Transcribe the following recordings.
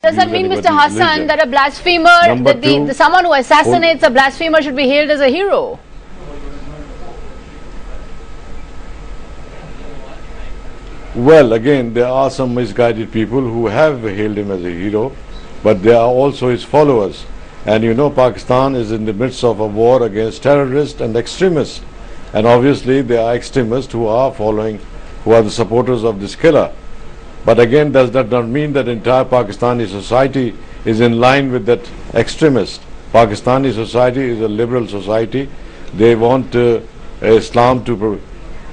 Does that mean, Mr. Hassan, that a blasphemer, someone who assassinates a blasphemer should be hailed as a hero? Well, again, there are some misguided people who have hailed him as a hero, but there are also his followers. And you know, Pakistan is in the midst of a war against terrorists and extremists. And obviously, there are extremists who are the supporters of this killer. But again, does that not mean that entire Pakistani society is in line with that extremist? Pakistani society is a liberal society. They want Islam to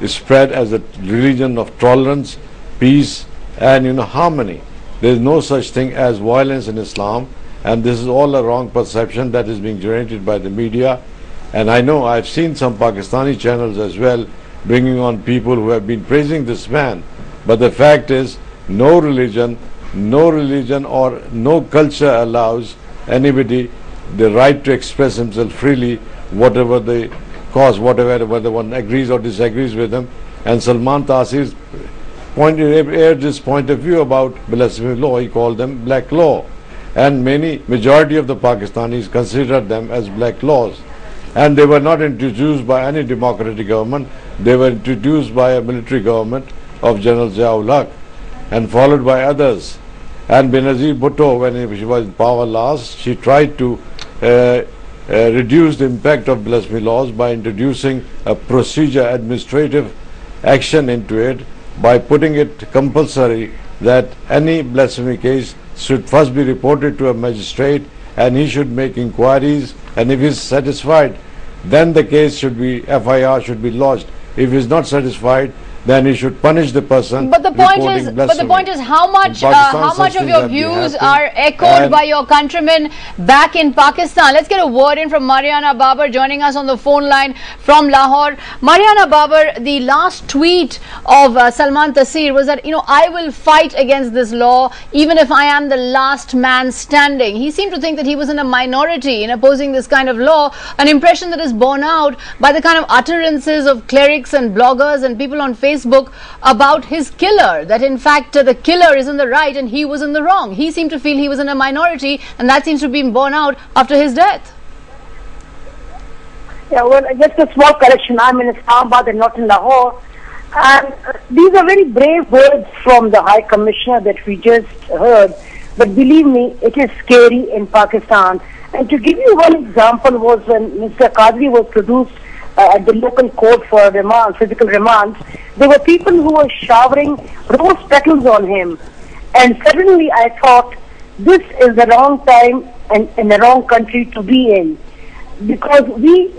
spread as a religion of tolerance, peace, and harmony. There is no such thing as violence in Islam, and this is all a wrong perception that is being generated by the media. And I know I've seen some Pakistani channels as well bringing on people who have been praising this man, but the fact is no religion or no culture allows anybody the right to express himself freely, whatever the cause, whether one agrees or disagrees with him. And Salman Taseer aired his point of view about blasphemy law. He called them black law, and majority of the Pakistanis considered them as black laws. And they were not introduced by any democratic government. They were introduced by a military government of General Ziaul Haq and followed by others. And Benazir Bhutto, when she was in power last, she tried to reduce the impact of blasphemy laws by introducing a procedure, administrative action into it, by putting it compulsory that any blasphemy case should first be reported to a magistrate, and he should make inquiries, and if he is satisfied, then the case should be, FIR should be lodged. If he is not satisfied, then he should punish the person. But the point is, how much of your views are echoed by your countrymen back in Pakistan? Let's get a word in from Mariana Babar joining us on the phone line from Lahore. Mariana Babar, the last tweet of Salman Taseer was that, I will fight against this law even if I am the last man standing. He seemed to think that he was in a minority in opposing this kind of law, an impression that is borne out by the kind of utterances of clerics and bloggers and people on Facebook about his killer, that in fact the killer is in the right and he was in the wrong. He seemed to feel he was in a minority, and that seems to be borne out after his death. Yeah, well, just a small correction. I'm in Islamabad and not in Lahore. And these are very brave words from the High Commissioner that we just heard. But believe me, it is scary in Pakistan. And to give you one example was when Mr. Qadri was produced at the local court for physical remands, there were people who were showering rose petals on him. And suddenly I thought, this is the wrong time and the wrong country to be in. Because we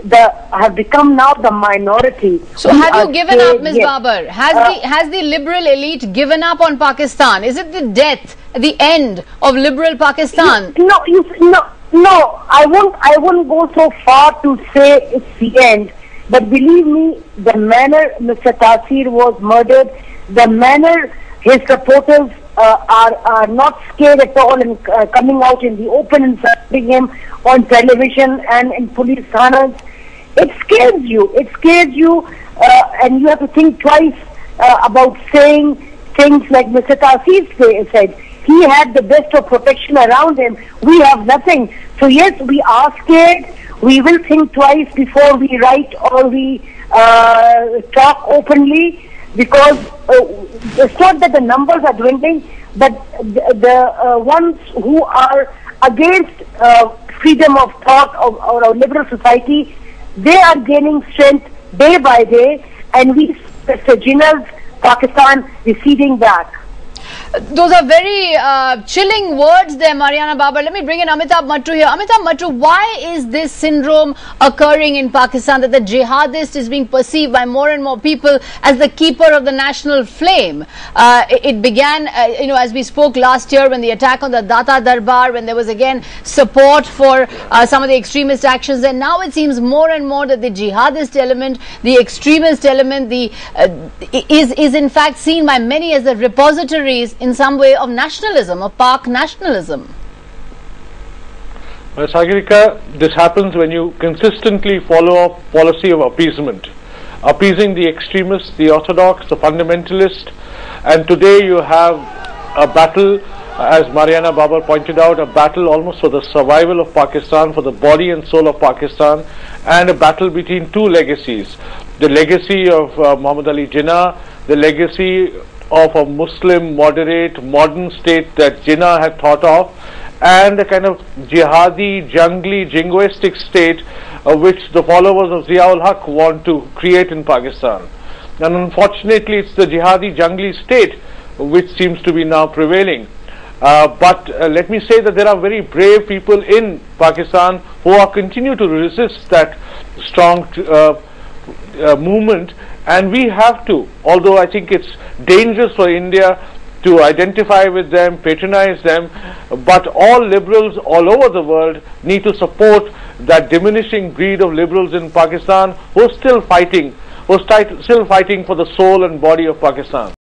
have become now the minority. So have you given up, Ms. Babar? Has the liberal elite given up on Pakistan? Is it the death, the end of liberal Pakistan? No, I won't go so far to say it's the end. But believe me, the manner Mr. Taseer was murdered, the manner his supporters are not scared at all and coming out in the open and serving him on television and in police thanas, it scares you. It scares you, and you have to think twice about saying things like Mr. Taseer said. He had the best of protection around him. We have nothing. So yes, we are scared. We will think twice before we write or we talk openly, because it's not that the numbers are dwindling, but the ones who are against freedom of thought of our liberal society, they are gaining strength day by day, and we, Mr. Jinnah's Pakistan, receding back. Those are very chilling words there, Mariana Babar. Let me bring in Amitabh Mattu here. Amitabh Mattu, why is this syndrome occurring in Pakistan, that the jihadist is being perceived by more and more people as the keeper of the national flame? It began, as we spoke last year, when the attack on the Data Darbar, when there was again support for some of the extremist actions, and now it seems more and more that the jihadist element, the extremist element, is in fact seen by many as the repositories in some way of nationalism, of Pak nationalism. Well, Sagarika, this happens when you consistently follow a policy of appeasement, appeasing the extremists, the orthodox, the fundamentalist, and today you have a battle as Mariana Babar pointed out, a battle almost for the survival of Pakistan, for the body and soul of Pakistan, and a battle between two legacies. The legacy of Muhammad Ali Jinnah, the legacy of a Muslim, moderate, modern state that Jinnah had thought of, and a kind of jihadi, jungly, jingoistic state which the followers of Zia-ul Haq want to create in Pakistan. And unfortunately, it's the jihadi, jungly state which seems to be now prevailing. But let me say that there are very brave people in Pakistan who are continue to resist that strong movement, and we have to, although I think it's dangerous for India to identify with them, patronize them, but all liberals all over the world need to support that diminishing breed of liberals in Pakistan who are still fighting for the soul and body of Pakistan.